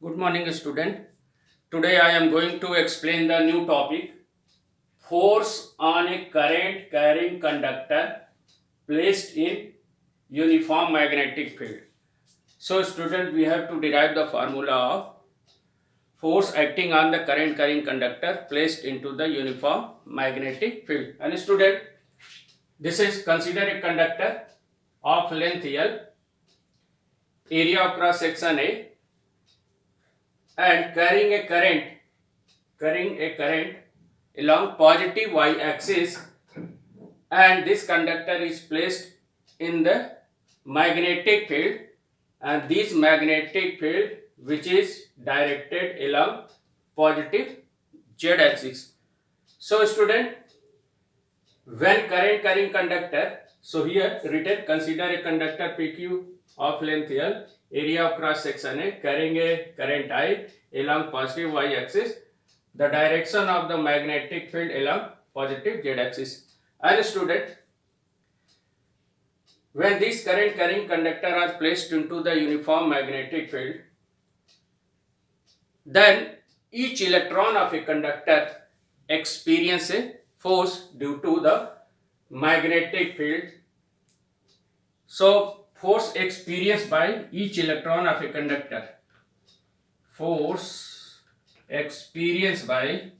Good morning, student. Today I am going to explain the new topic force on a current carrying conductor placed in uniform magnetic field. So, student, we have to derive the formula of force acting on the current carrying conductor placed into the uniform magnetic field. And student, this is consider a conductor of length L, area of cross section A, and carrying a current along positive y axis, and this conductor is placed in the magnetic field, and this magnetic field which is directed along positive z axis. So student, when current carrying conductor, so here written, consider a conductor PQ of length L, area of cross section A, carrying a current I along positive y axis, the direction of the magnetic field along positive z axis. And student, when these current carrying conductor are placed into the uniform magnetic field, then each electron of a conductor experience a force due to the magnetic field. So force experienced by each electron of a conductor, force experienced by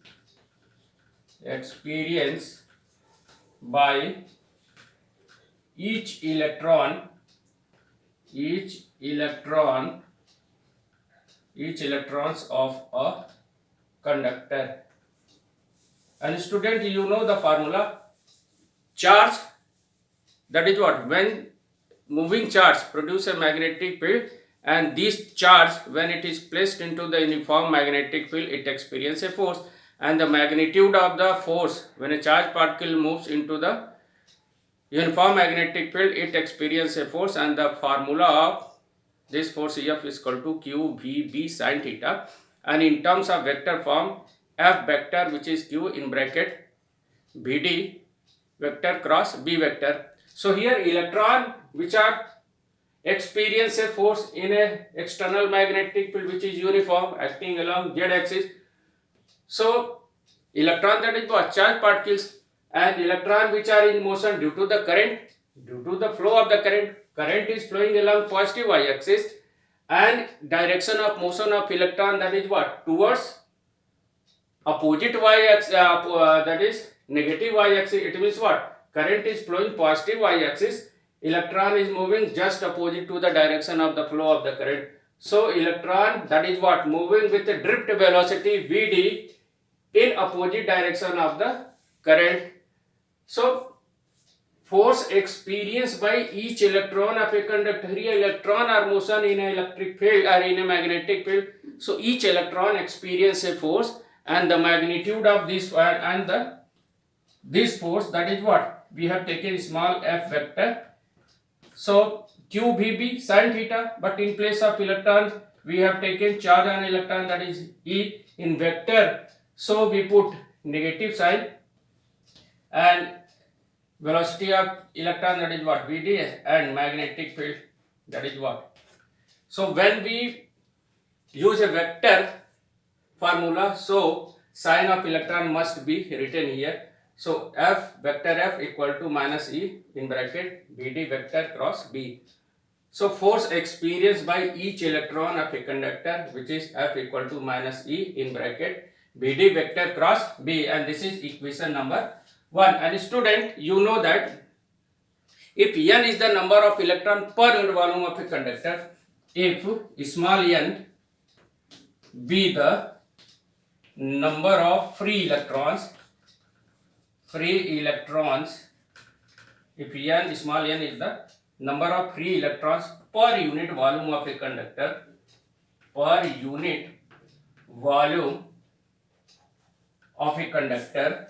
each electrons of a conductor. And student, you know the formula. Charge, that is what, when moving charge produce a magnetic field, and this charge when it is placed into the uniform magnetic field, it experiences a force, and the magnitude of the force when a charged particle moves into the uniform magnetic field, it experiences a force, and the formula of this force F is equal to Q V B sin theta, and in terms of vector form, F vector which is Q in bracket Vd vector cross B vector. So here electron which are experience a force in a external magnetic field which is uniform acting along z axis. So electron, that is what, charged particles, and electron which are in motion due to the current, due to the flow of the current is flowing along positive y axis, and direction of motion of electron, that is what, towards opposite y axis, that is negative y axis. It means what, current is flowing positive y axis, electron is moving just opposite to the direction of the flow of the current. So electron, that is what, moving with a drift velocity Vd in opposite direction of the current. So force experienced by each electron of a conductor, here electron are motion in an electric field or in a magnetic field, so each electron experience a force, and the magnitude of this this force, that is what, we have taken small f vector, so QVB sin theta, but in place of electron we have taken charge on electron, that is E in vector, so we put negative sign, and velocity of electron, that is what, Vd, and magnetic field, that is what. So when we use a vector formula, so sign of electron must be written here. So F vector F equal to minus E in bracket Vd vector cross B. So force experienced by each electron of a conductor, which is F equal to minus E in bracket Vd vector cross B, and this is equation number 1. And student, you know that if n is the number of electron per unit volume of a conductor, if small n be the number of free electrons, if n, small n is the number of free electrons per unit volume of a conductor, per unit volume of a conductor,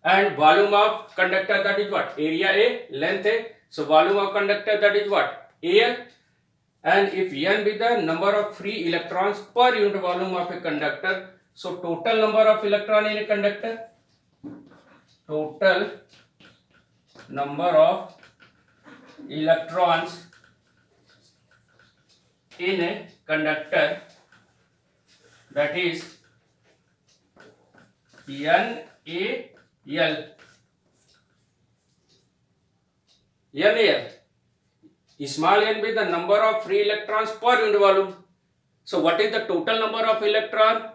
and volume of conductor, that is what, area A, length A, so volume of conductor, that is what, Al, and if n be the number of free electrons per unit volume of a conductor, so total number of electron in a conductor, total number of electrons in a conductor, that is NaL. NaL. Small n be the number of free electrons per unit volume. So what is the total number of electron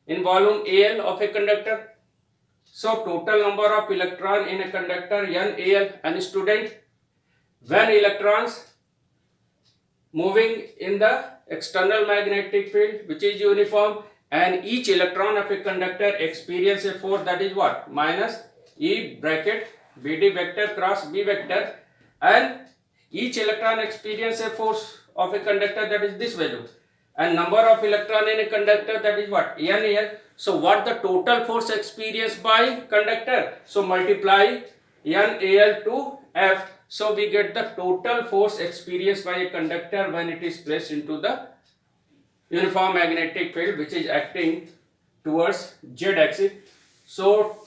in volume Al of a conductor? So total number of electron in a conductor NaL. And student, when electrons moving in the external magnetic field which is uniform, and each electron of a conductor experience a force, that is what? Minus E bracket Bd vector cross B vector, and each electron experience a force of a conductor, that is this value, and number of electron in a conductor, that is what? NaL. So what the total force experienced by conductor? So multiply NaL to F. So we get the total force experienced by a conductor when it is placed into the uniform magnetic field which is acting towards Z axis. So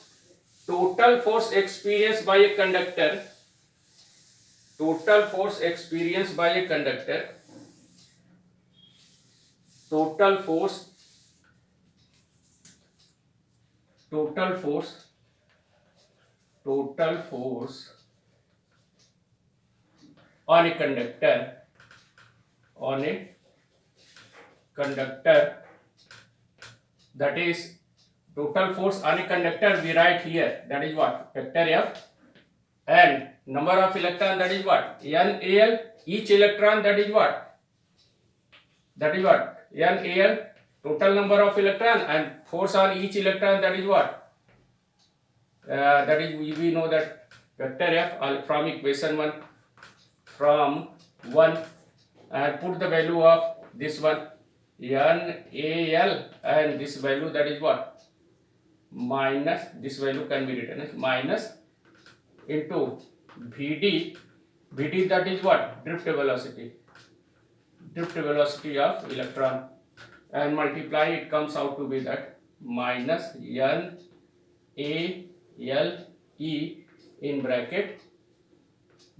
total force experienced by a conductor, total force experienced by a conductor, total force on a conductor, that is total force on a conductor we write here, that is what? Vector F, and number of electron, that is what? NaL. Each electron, that is what? NaL, total number of electron, and force on each electron, that is what? That is, we know that vector F from equation 1, and put the value of this one NaL, and this value, that is what? Minus, this value can be written as minus into Vd, that is what? Drift velocity of electron, and multiply, it comes out to be that minus NaLe in bracket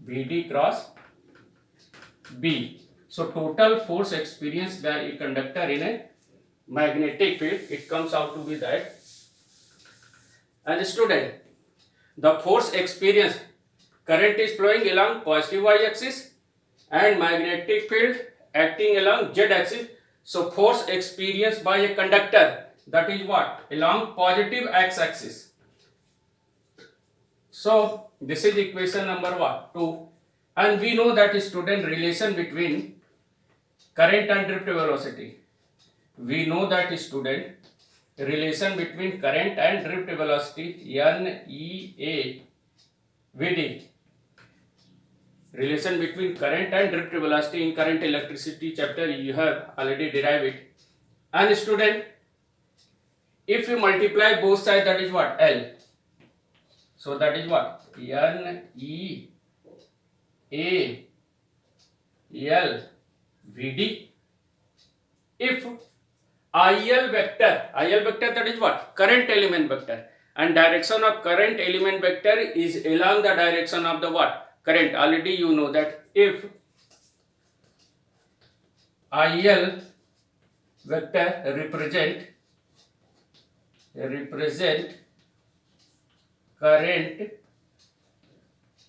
Vd cross B. So total force experienced by a conductor in a magnetic field, it comes out to be that. And student, the force experience, current is flowing along positive y-axis and magnetic field acting along z-axis. So force experienced by a conductor, that is what? Along positive x-axis. So this is equation number 2. And we know that student, relation between current and drift velocity. We know that student, relation between current and drift velocity NEA VD. Relation between current and drift velocity in current electricity chapter you have already derived it. And student, if you multiply both sides, that is what? L. So that is what? NEA L VD. If IL vector, that is what? Current element vector, and direction of current element vector is along the direction of the what? Current. Already you know that if IL vector represent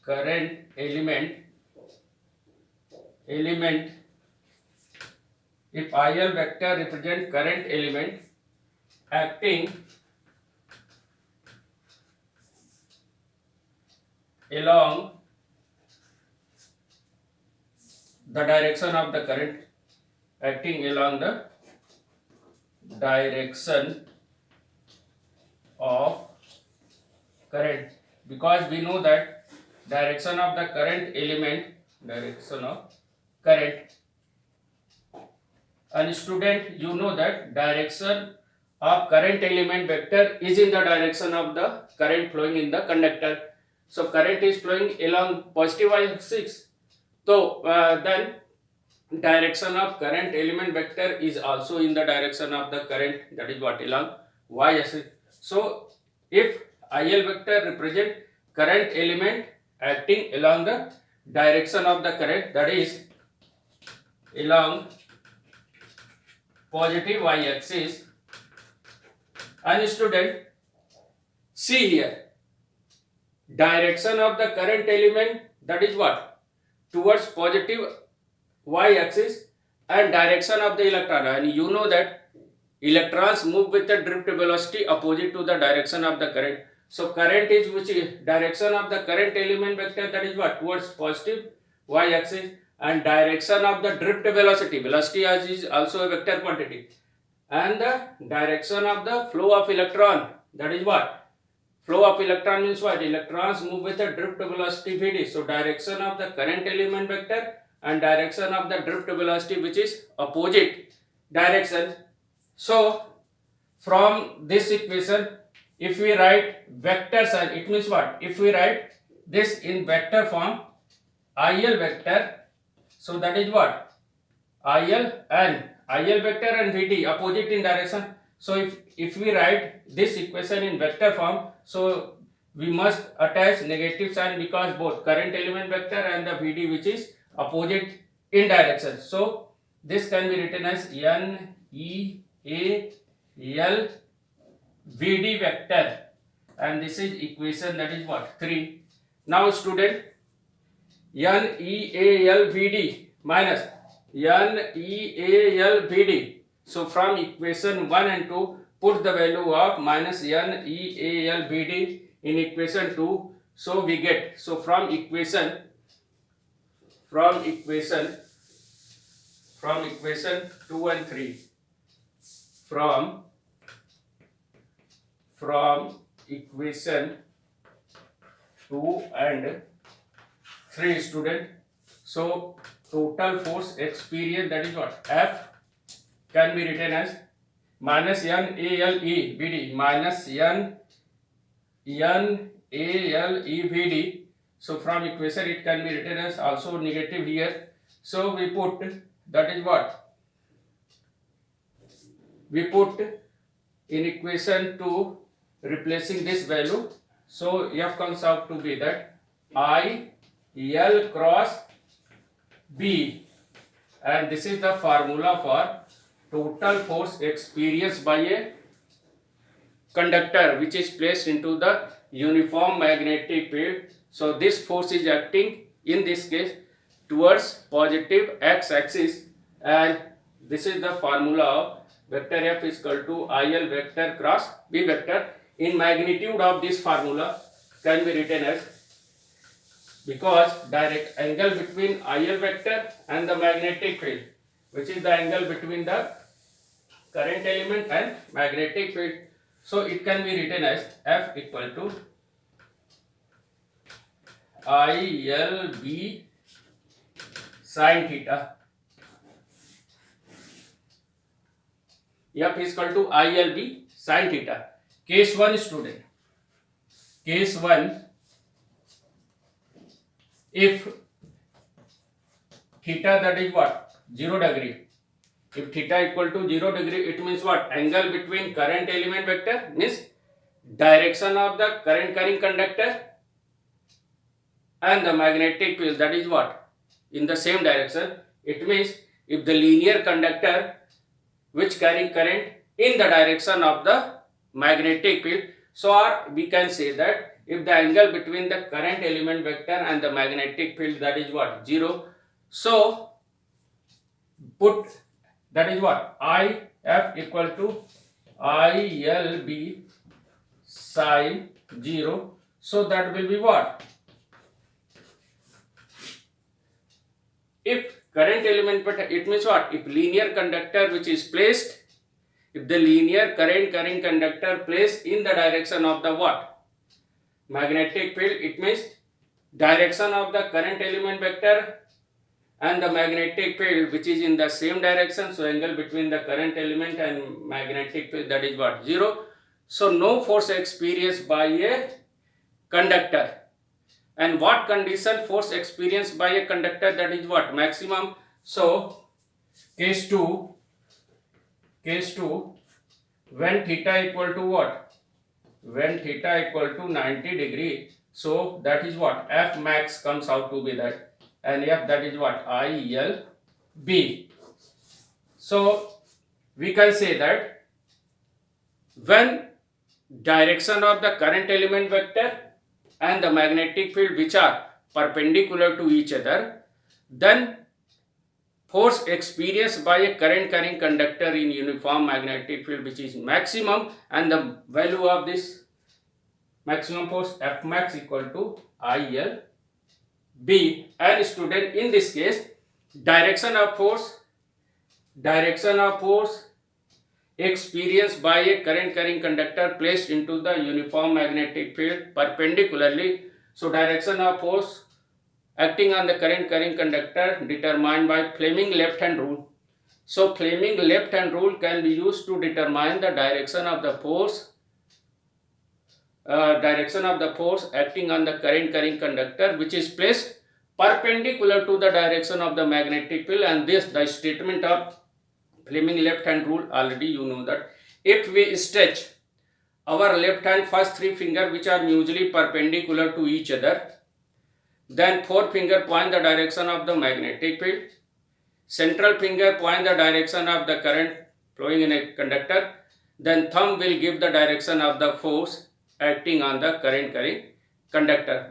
current element, if IL vector represent current element acting along the direction of the current, acting along the direction of current, because we know that direction of the current element, direction of current. And student, you know that direction of current element vector is in the direction of the current flowing in the conductor. So current is flowing along positive y-axis. So then direction of current element vector is also in the direction of the current, that is what? Along y-axis. So if IL vector represent current element acting along the direction of the current, that is along positive y axis. And student, see here, direction of the current element, that is what, towards positive y axis, and direction of the electron, and you know that electrons move with the drift velocity opposite to the direction of the current. So current is which is direction of the current element vector, that is what, towards positive y axis, and direction of the drift velocity, velocity as is also a vector quantity, and the direction of the flow of electron, that is what, flow of electron means what, electrons move with the drift velocity Vd. So direction of the current element vector and direction of the drift velocity which is opposite direction. So from this equation, if we write vector sign, it means what, if we write this in vector form, IL vector, so that is what, IL vector and Vd opposite in direction. So if we write this equation in vector form, so we must attach negative sign because both current element vector and the Vd which is opposite in direction. So this can be written as N E A L Vd vector, and this is equation, that is what, 3. Now student, N E A L Vd minus N E A L Vd. So from equation 1 and 2, put the value of minus N E A L Vd in equation 2. So we get, so from equation 2 and 3, from equation 2 and 3 student, so total force experience, that is what, F can be written as minus N A L E Vd minus N A L E Vd. So from equation it can be written as also negative here. So we put, that is what, we put in equation 2 replacing this value. So F comes out to be that I L cross B, and this is the formula for total force experienced by a conductor which is placed into the uniform magnetic field. So this force is acting in this case towards positive x axis, and this is the formula of vector F is equal to IL vector cross B vector. In magnitude of this formula can be written as, because direct angle between IL vector and the magnetic field, which is the angle between the current element and magnetic field, so it can be written as F equal to ILB sin theta. F is equal to ILB sin theta. Case 1 student. Case 1, if theta, that is what, 0 degree. If theta equal to 0 degree, it means what, angle between current element vector means direction of the current carrying conductor and the magnetic field, that is what, in the same direction. It means if the linear conductor which carrying current in the direction of the magnetic field, so or we can say that if the angle between the current element vector and the magnetic field, that is what, 0. So put, that is what, IF equal to ILB sin 0. So that will be what, if current element vector, it means what, if linear conductor which is placed, if the linear current carrying conductor placed in the direction of the what, magnetic field, it means direction of the current element vector and the magnetic field which is in the same direction. So angle between the current element and magnetic field, that is what, 0. So no force experienced by a conductor. And what condition force experienced by a conductor, that is what, maximum. So case 2, when theta equal to what, when theta equal to 90 degree, so that is what, F max comes out to be that and F, that is what, ILB. So we can say that when direction of the current element vector and the magnetic field which are perpendicular to each other, then force experienced by a current carrying conductor in uniform magnetic field which is maximum, and the value of this maximum force F max equal to ILB. And student, in this case, direction of force experienced by a current carrying conductor placed into the uniform magnetic field perpendicularly. So direction of force acting on the current carrying conductor determined by Fleming left hand rule. So Fleming left hand rule can be used to determine the direction of the force acting on the current carrying conductor which is placed perpendicular to the direction of the magnetic field. And this, the statement of Fleming left hand rule, already you know that if we stretch our left hand first three fingers which are mutually perpendicular to each other, then fourth finger point the direction of the magnetic field, central finger point the direction of the current flowing in a conductor, then thumb will give the direction of the force acting on the current carrying conductor.